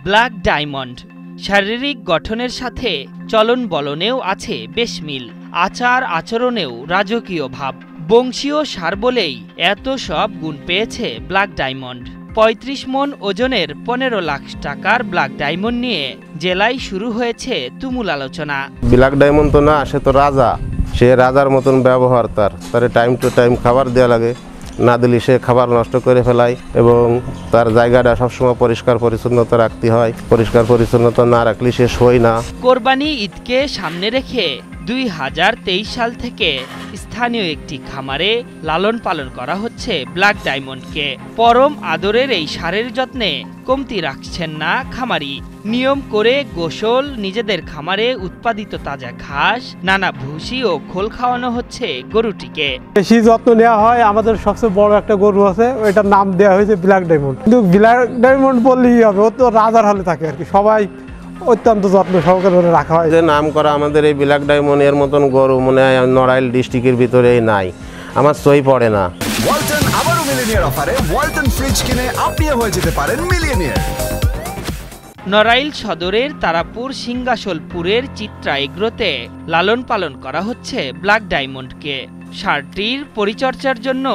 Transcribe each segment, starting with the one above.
Black diamond শারীরিক গঠনের সাথে চলন বলনেও আছে বেশ মিল, আচার আচরণেও রাজকীয় ভাব। বংশীয় সার বলেই এত সব গুণ পেয়েছে ব্ল্যাক ডায়মন্ড। ৩৫ মন ওজনের ১৫ লাখ টাকার ব্ল্যাক ডায়মন্ড নিয়ে জেলায় শুরু হয়েছে তুমুল আলোচনা। ব্ল্যাক ডায়মন্ড তো না, সে তো রাজা, সে রাজার মতন ব্যবহার, তার টাইম টু টাইম খাবার দেওয়া লাগে, না দিলে সে খাবার নষ্ট করে ফেলায় এবং তার জায়গাটা সবসময় পরিষ্কার পরিচ্ছন্নতা রাখতে হয়। পরিষ্কার পরিচ্ছন্নতা না রাখলে সে শোয় না। কোরবানি ঈদকে সামনে রেখে ২০২৩ সাল থেকে স্থানীয় একটি খামারে লালন পালন করা হচ্ছে ব্ল্যাক ডায়মন্ডকে। পরম আদরের এই ষাঁড়ের যত্নে কমতি রাখছেন না খামারি। নিয়ম করে গোসল, নিজেদের খামারে উৎপাদিত তাজা ঘাস, নানা ভুসি ও খোল খাওয়ানো হচ্ছে গরুটিকে। বেশি যত্ন নেওয়া হয়। আমাদের সবচেয়ে বড় একটা গরু আছে, ওইটার নাম দেওয়া হয়েছে ব্ল্যাক ডায়মন্ড। কিন্তু ব্ল্যাক ডায়মন্ড বললেই হবে, ও তো রাজার হলে থাকে আর কি। সবাই অত্যন্ত যত্ন সহকারে রাখা হয়। যে নাম করা আমাদের এই ব্ল্যাক ডায়মন্ড এর মতন গরু মনে হয় নড়াইল ডিস্ট্রিক্টের ভিতরেই নাই। আমার সই পড়ে না। ওয়ালটন আবারও মিলিয়নিয়ার অফারে ওয়ালটন ফ্রিজ কিনে আপনিও হয়ে যেতে পারেন মিলিয়নিয়ার। নড়াইল সদরের তারাপুর সিংহাসলপুরের চিত্রা এগ্রোতে লালন পালন করা হচ্ছে ব্ল্যাক ডায়মন্ডকে। ষাঁড়টির পরিচর্যার জন্য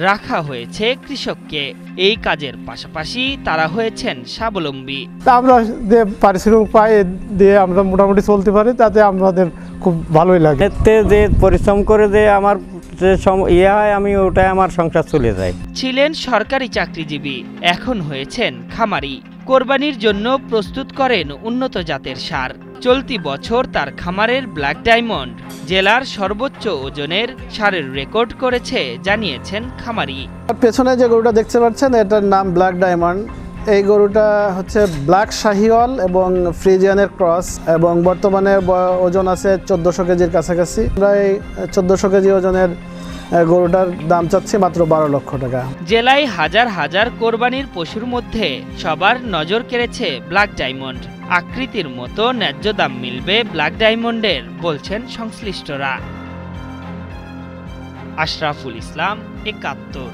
রাখা হয়েছে কৃষককে। এই কাজের পাশাপাশি তারা হয়েছেন স্বাবলম্বী। আমরা যে পারিশ্রমিক পাই দিয়ে আমরা মোটামুটি চলতে পারি, তাতে আমাদের খুব ভালোই লাগে। এতে যে পরিশ্রম করে যে আমার যে হয়, আমি ওটাই আমার সংসার চলে যায়। ছিলেন সরকারি চাকরিজীবী, এখন হয়েছেন খামারি। কোরবানির জন্য প্রস্তুত করেন উন্নত জাতের ষাঁড়। চলতি বছর তার খামারের ব্ল্যাক ডায়মন্ড জেলার সর্বোচ্চ ওজনের ষাঁড়ের রেকর্ড করেছে জানিয়েছেন খামারি। পেছনে যে গরুটা দেখতে পাচ্ছেন, এটার নাম ব্ল্যাক ডায়মন্ড। এই গরুটা হচ্ছে ব্ল্যাক শাহিওয়াল এবং ফ্রিজিয়ানের ক্রস এবং বর্তমানে ওজন আছে ১৪০০ কেজির কাছাকাছি। প্রায় ১৪০০ কেজি ওজনের গরুটার দাম চাচ্ছি মাত্র ১২ লক্ষ টাকা। জেলায় হাজার হাজার কোরবানির পশুর মধ্যে সবার নজর কেড়েছে ব্ল্যাক ডায়মন্ড। আকৃতির মতো ন্যায্য দাম মিলবে ব্ল্যাক ডায়মন্ডের, বলছেন সংশ্লিষ্টরা। আশরাফুল ইসলাম, ৭১।